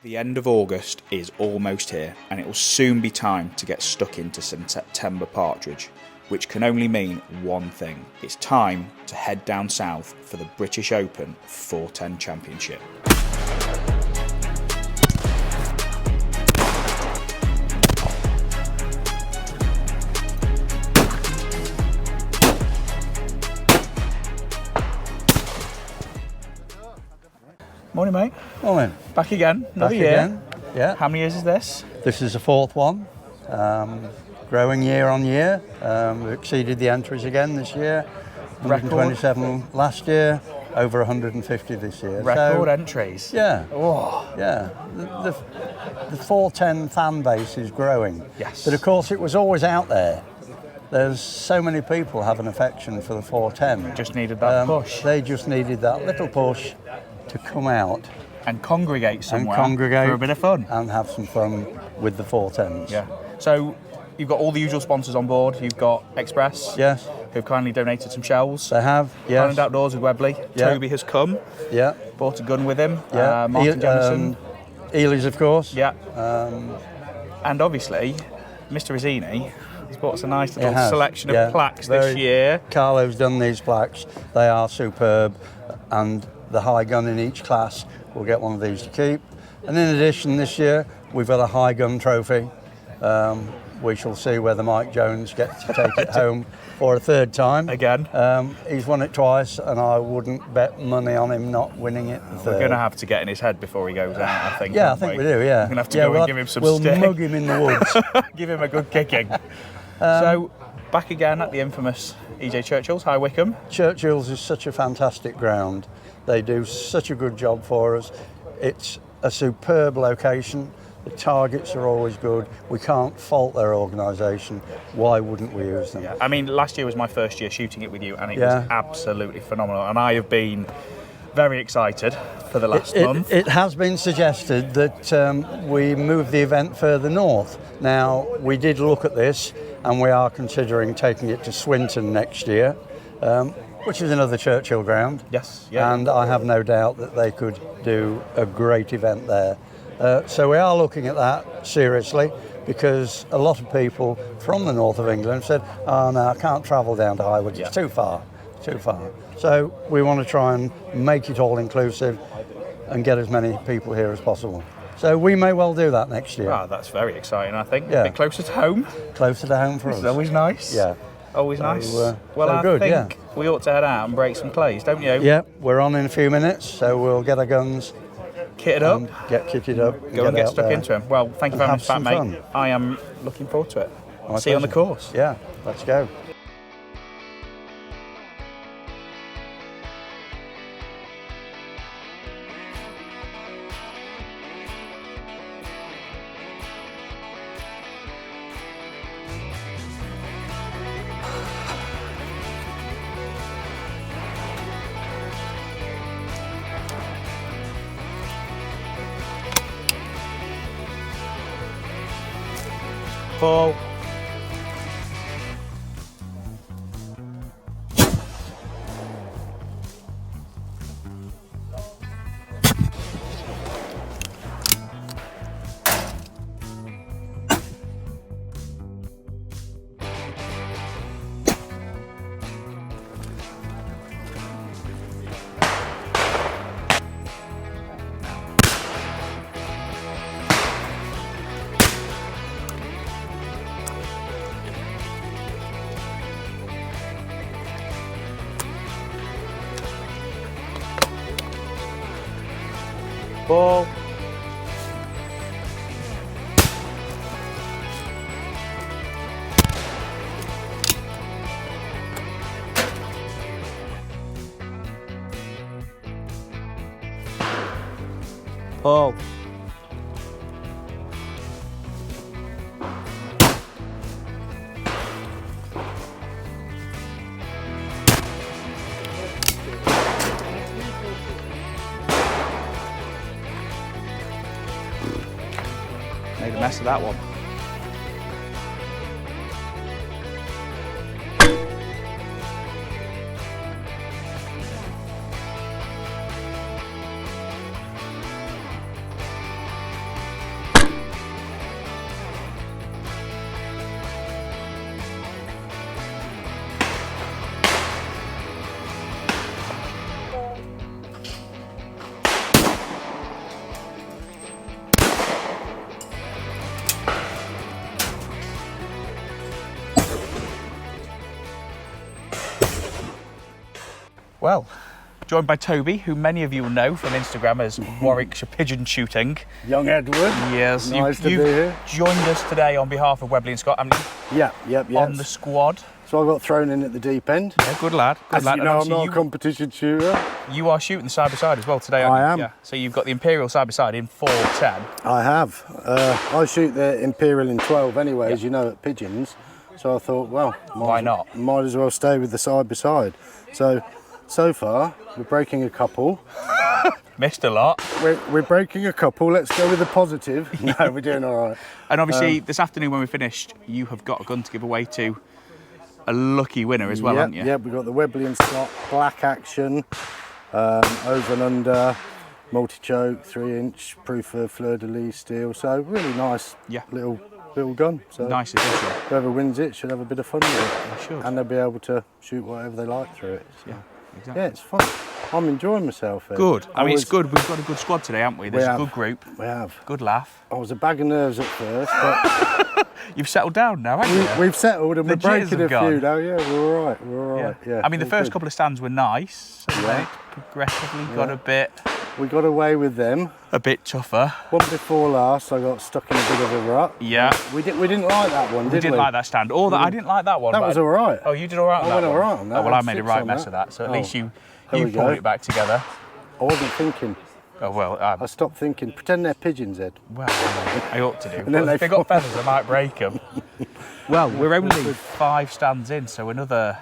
The end of August is almost here, and it will soon be time to get stuck into some September partridge, which can only mean one thing. It's time to head down south for the British Open 410 Championship. Morning, mate. Morning. Back again, another Back year. again. Yeah. How many years is this? This is the fourth one. Growing year on year. We've exceeded the entries again this year. 127 last year, over 150 this year. Record entries. Yeah. Oh. Yeah. The 410 fan base is growing. Yes. But of course it was always out there. There's so many people have an affection for the 410. Just needed that push. They just needed that little push to come out and congregate somewhere for a bit of fun. And have some fun with the 410s. Yeah. So you've got all the usual sponsors on board. You've got Express. Yes. Who've kindly donated some shells. They have, yes. Island Outdoors with Webley. Yeah. Toby has come. Yeah. Bought a gun with him. Yeah. Martin Jamison. Ely's, of course. Yeah. And obviously, Mr. Izzini, he's bought us a nice little selection of plaques this year. Carlo's done these plaques. They are superb, and the high gun in each class will get one of these to keep. And in addition, this year we've got a high gun trophy. We shall see whether Mike Jones gets to take it home for a third time. Again. He's won it twice, and I wouldn't bet money on him not winning it the third. We're going to have to get in his head before he goes out, I think. Yeah, I think we do, yeah. We're going to have to go and give him some We'll stick. mug him in the woods. Give him a good kicking. So, back again at the infamous EJ Churchills High Wycombe. Churchills is such a fantastic ground. They do such a good job for us. It's a superb location. The targets are always good. We can't fault their organisation. Why wouldn't we use them? Yeah. I mean, last year was my first year shooting it with you, and it was absolutely phenomenal. And I have been very excited for the last month. It has been suggested that we move the event further north. Now, we did look at this, and we are considering taking it to Swinton next year, which is another Churchill ground. Yes, yeah. And I have no doubt that they could do a great event there. So we are looking at that seriously, because a lot of people from the north of England said, oh no, I can't travel down to High Wycombe, it's too far. So we want to try and make it all inclusive and get as many people here as possible. So we may well do that next year. Ah, that's very exciting, I think. Yeah. A bit closer to home. Closer to home for us. It's always nice. Yeah. Always nice. Well, I good, think we ought to head out and break some clays, don't you? Yeah, we're on in a few minutes, so we'll get our guns. Kitted up. Get kitted up. Go and get stuck into them. Well, thank you very much for that, mate. Fun. I am looking forward to it. My See you on the pleasure. course. Yeah, let's go. Paul. Ball. Ball. Made a mess of that one. Well, joined by Toby, who many of you will know from Instagram as Warwickshire Pigeon Shooting. Young Edward. Yes, Nice to be you've here. joined us today on behalf of Webley and Scott. Yep. On the squad. So I got thrown in at the deep end. Yeah, good lad. Good As lad. you And know, I'm obviously not a competition shooter. you are shooting the side-by-side as well today, aren't you? I am. Yeah. So you've got the Imperial side-by-side in 410. I have. I shoot the Imperial in 12 anyway, as you know, at pigeons. So I thought, well, Why not? Might as well stay with the side-by-side. So far, we're breaking a couple. Missed a lot. We're breaking a couple. Let's go with the positive. No, we're doing all right. And obviously, this afternoon when we finished, you have got a gun to give away to a lucky winner as well, haven't you? Yep, we've got the Webley and Scott Black Action, over and under, multi-choke, 3-inch, proof of fleur-de-lis steel. So really nice little gun. So Nice addition. whoever wins it should have a bit of fun with it. They should. And they'll be able to shoot whatever they like through it. So. Yeah, exactly. Yeah, it's fun. I'm enjoying myself. Ed. Good. I mean, it's good. We've got a good squad today, haven't we? There's a good group. We have. Good laugh. I was a bag of nerves at first, but You've settled down now, haven't you? we've settled and The we're jitters breaking have a few gone. now. Yeah, we're all right. We're all right. Yeah. I mean, the all first good. couple of stands were nice. And then it progressively got We got away with them. a bit tougher. One before last, I got stuck in a bit of a rut. Yeah. We didn't like that one, did we? We didn't like that stand. I didn't like that one. That but- was all right. Oh, you did all right on I that went one? all right on that. Oh, well, I I had made a 6 right on mess that. of that. So at Oh, least you there we pulled go. it back together. I wasn't thinking. Oh, well, I stopped thinking. Pretend they're pigeons, Ed. well, I ought to do. And then But if they they got feathers, I might break them. Well, we're only 5 stands in, so another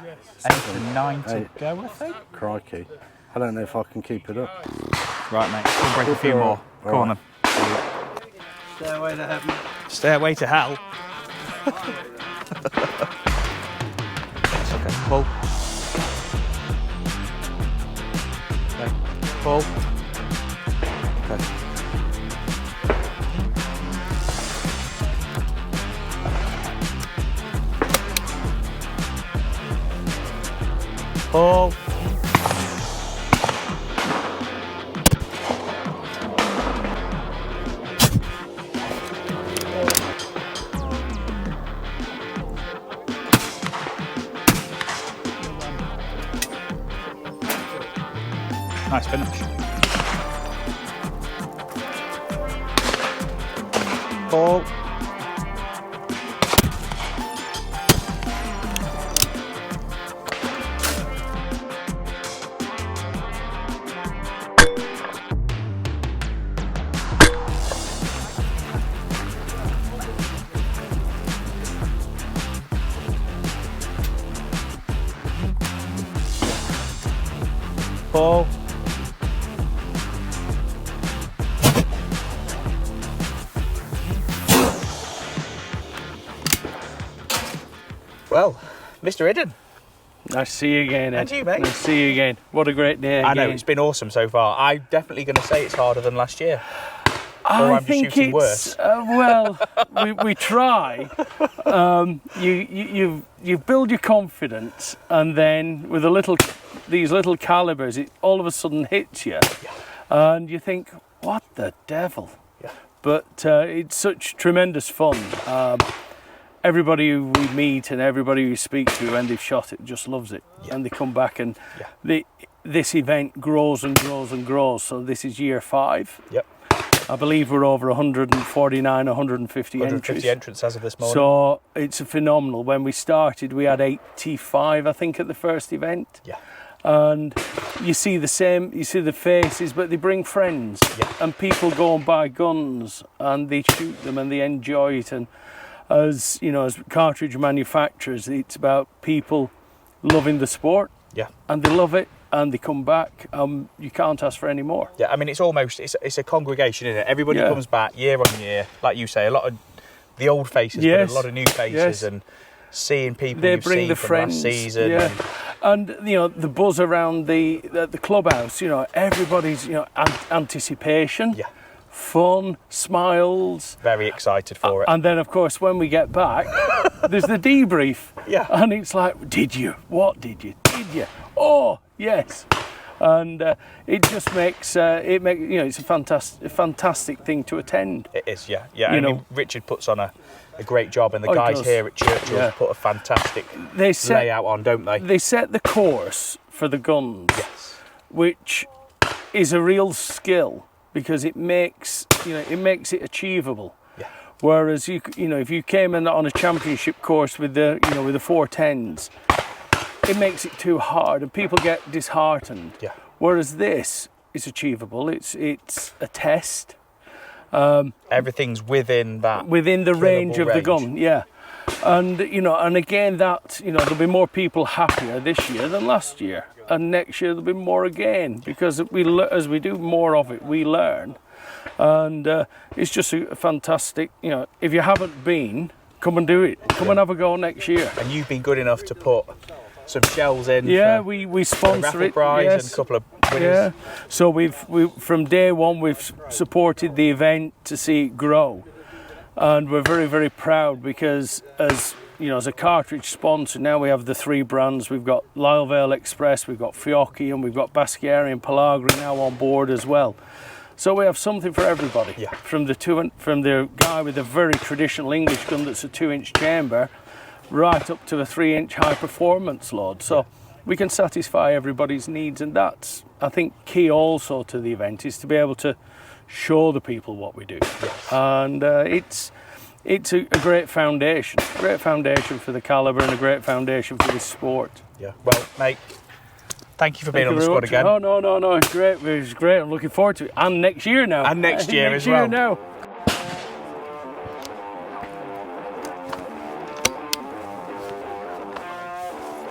8 and 9 to go, I think. Crikey. I don't know if I can keep it up. Right, mate. We'll break a few more. Go on then. Stairway to heaven. Stairway to hell. It's okay. Pull. Okay. Pull. Okay. Pull. Nice finish. Pull. Pull. Well, Mr. Idden. Nice to see you again, Ed. And you, mate. Nice to see you again. What a great day I know, again. it's been awesome so far. I'm definitely going to say it's harder than last year. I I'm just think shooting it's well, we try. You build your confidence, and then with these little calibers, it all of a sudden hits you, and you think, "What the devil?" Yeah. But it's such tremendous fun. Everybody who we meet and everybody we speak to when they've shot it just loves it, and they come back, and this event grows and grows and grows. So this is year 5. Yep. I believe we're over 149, 150 150 entries. entrants as of this morning. So it's phenomenal. When we started, we had 85, I think, at the first event. Yeah. And you see the faces, but they bring friends. Yeah. And people go and buy guns, and they shoot them, and they enjoy it. And as you know, as cartridge manufacturers, it's about people loving the sport. Yeah. And they love it, and they come back. You can't ask for any more. Yeah, I mean, it's almost, it's a congregation, isn't it? Everybody comes back year on year, like you say, a lot of the old faces, but a lot of new faces, and seeing people they you've bring seen the from friends, last season. yeah. And you know, the buzz around the clubhouse. You know, everybody's anticipation, fun, smiles. Very excited for it. And then, of course, when we get back, there's the debrief. Yeah. And it's like, did you? What did you? Did you? Oh, yes. And it just makes it's a fantastic thing to attend. It is, yeah. I mean, Richard puts on a great job, and the guys here at Churchills put a fantastic layout on, don't they? They set the course for the guns, which is a real skill, because it makes it achievable. Yeah. Whereas if you came in on a championship course with the 410s, it makes it too hard and people get disheartened. Yeah. Whereas this is achievable. It's a test. Everything's within the range of the gun. Yeah. And and again, that there'll be more people happier this year than last year, and next year there'll be more again, because as we do more of it, we learn, and it's just a fantastic. If you haven't been, come and do it. Come and have a go next year. And you've been good enough to put some shells in. Yeah, we sponsor it. Prize yes. And a couple of winners. Yeah. So we from day one we've supported the event to see it grow. And we're very, very proud, because as a Cartridge sponsor, now we have the 3 brands. We've got Lyallvale Express, we've got Fiocchi, and we've got Baschieri and Pelagri now on board as well. So we have something for everybody. Yeah. From the guy with a very traditional English gun that's a 2-inch chamber, right up to a 3-inch high performance load. So we can satisfy everybody's needs, and that's, I think, key also to the event, is to be able to show the people what we do. And it's a great foundation for the Calibre, and a great foundation for this sport. Yeah. Well, mate, thank you for being on the squad again. Oh, no, it's great. It's great. I'm looking forward to it. And next year now. And next year as well. Next year now.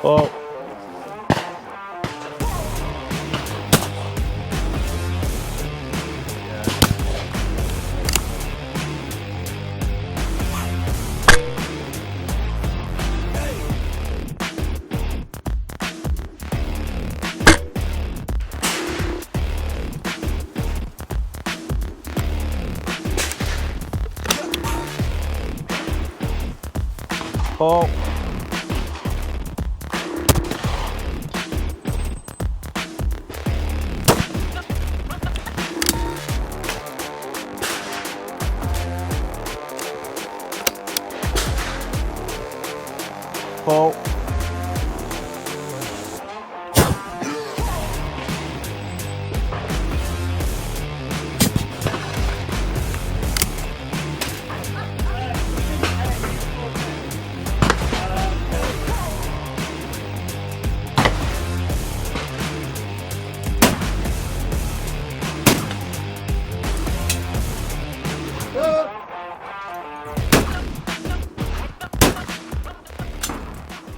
Well, oh. Oh.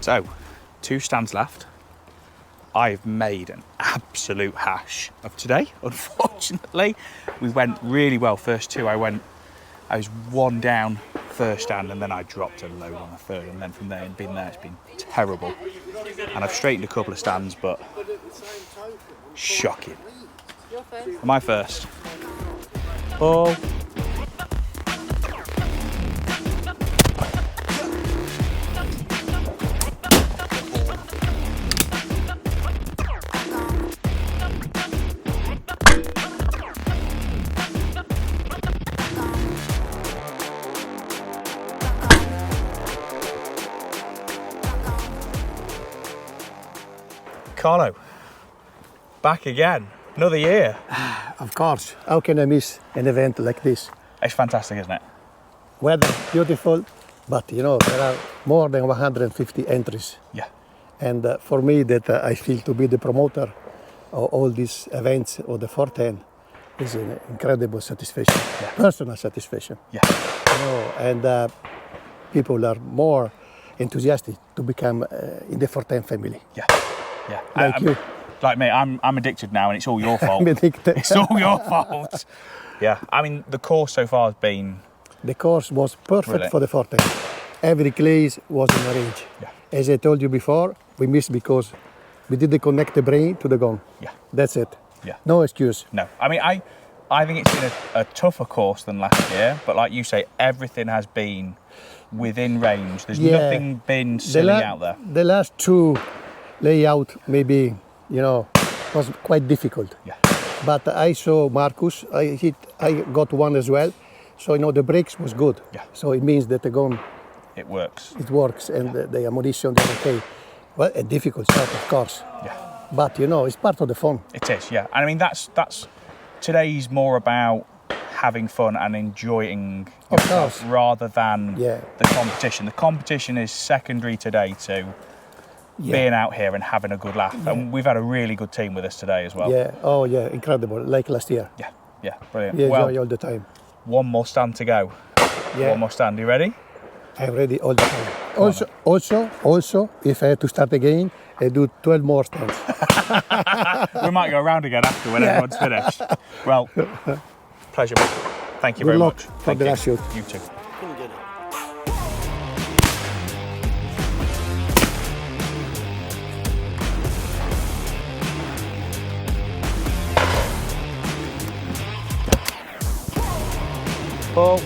So, 2 stands left. I've made an absolute hash of today, unfortunately. We went really well. First 2, I was 1 down first stand, and then I dropped a load on the third, and then from there, it's been terrible. And I've straightened a couple of stands, but shocking. Am I first? Oh. Carlo, back again, another year. Of course, how can I miss an event like this? It's fantastic, isn't it? Weather, beautiful, but there are more than 150 entries. Yeah. And for me, that I feel to be the promoter of all these events or the 410 is an incredible satisfaction, personal satisfaction. Yeah. And people are more enthusiastic to become in the 410 family. Yeah. Yeah, like you. Like me, I'm addicted now, and it's all your fault. I'm addicted. It's all your fault. Yeah, I mean, the course so far has been... The course was perfect for the 410. Every clays was in a range. Yeah. As I told you before, we missed because we didn't connect the brain to the gun. Yeah. That's it. Yeah. No excuse. No, I mean, I think it's been a tougher course than last year, but like you say, everything has been within range. There's nothing been silly out there. The last 2 layout maybe was quite difficult. Yeah. But I saw Marcus, I got one as well. So, the brakes was good. Yeah. So it means that the gun, It works. it works, and the ammunition is okay. Well, a difficult start, of course. Yeah. But, it's part of the fun. It is, yeah. And I mean, that's today's more about having fun and enjoying yourself rather than the competition. The competition is secondary today to being out here and having a good laugh. Yeah. And we've had a really good team with us today as well. Yeah, oh yeah, incredible, like last year. Yeah, brilliant. We enjoy all the time. One more stand to go. Yeah. One more stand, you ready? I'm ready all the time. Also, if I had to start again, I do 12 more stands. We might go around again after when everyone's finished. Well, pleasure. Thank you very much. Good luck for the last shoot. You too. Ball.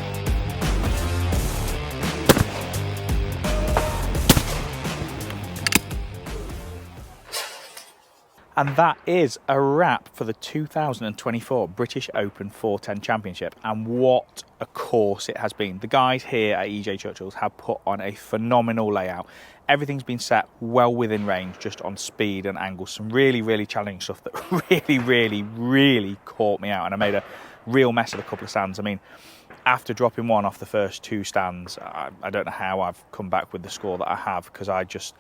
And that is a wrap for the 2024 British Open 410 Championship. And what a course it has been. The guys here at EJ Churchills have put on a phenomenal layout. Everything's been set well within range, just on speed and angle. Some really, really challenging stuff that really caught me out. And I made a real mess of a couple of stands. I mean, after dropping one off the first two stands, I don't know how I've come back with the score that I have, because I just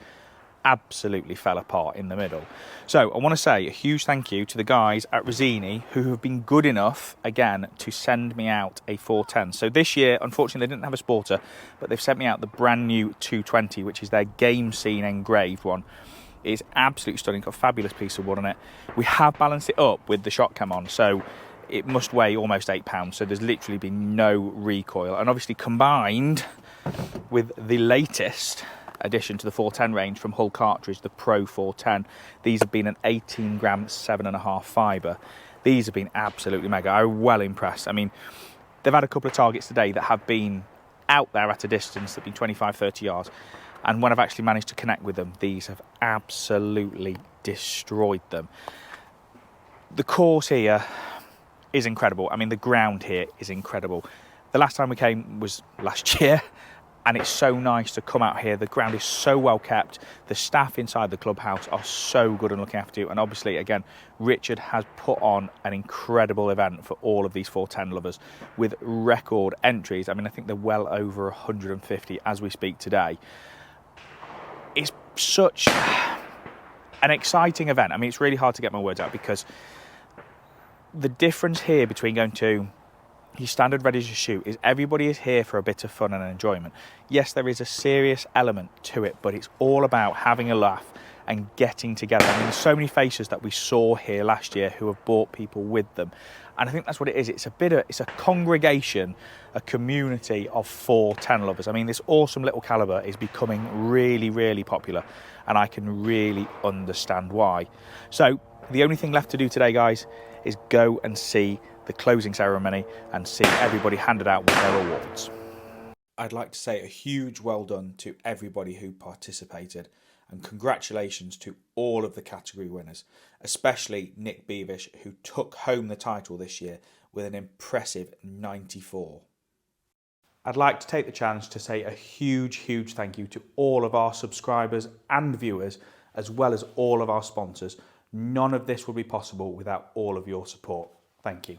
absolutely fell apart in the middle. So I want to say a huge thank you to the guys at Rosini who have been good enough again to send me out a 410. So this year, unfortunately, they didn't have a sporter, but they've sent me out the brand new 220, which is their game scene engraved one. It's absolutely stunning, got a fabulous piece of wood on it. We have balanced it up with the shot cam on, so it must weigh almost 8 pounds, so there's literally been no recoil. And obviously combined with the latest addition to the 410 range from Hull Cartridge, the Pro 410. These have been an 18 gram 7.5 fibre. These have been absolutely mega. I'm well impressed. I mean, they've had a couple of targets today that have been out there at a distance, that have been 25-30 yards. And when I've actually managed to connect with them, these have absolutely destroyed them. The course here is incredible. I mean, the ground here is incredible. The last time we came was last year, and it's so nice to come out here. The ground is so well kept. The staff inside the clubhouse are so good and looking after you. And obviously, again, Richard has put on an incredible event for all of these 410 lovers with record entries. I mean, I think they're well over 150 as we speak today. It's such an exciting event. I mean, it's really hard to get my words out, because the difference here between going to your standard ready to shoot is everybody is here for a bit of fun and enjoyment. Yes, there is a serious element to it, but it's all about having a laugh and getting together. I mean, there's so many faces that we saw here last year who have brought people with them. And I think that's what it is. It's a congregation, a community of 410 lovers. I mean, this awesome little Calibre is becoming really popular, and I can really understand why. So the only thing left to do today, guys, is go and see the closing ceremony and see everybody handed out with their awards. I'd like to say a huge well done to everybody who participated, and congratulations to all of the category winners, especially Nick Beavish, who took home the title this year with an impressive 94. I'd like to take the chance to say a huge thank you to all of our subscribers and viewers, as well as all of our sponsors. None of this would be possible without all of your support. Thank you.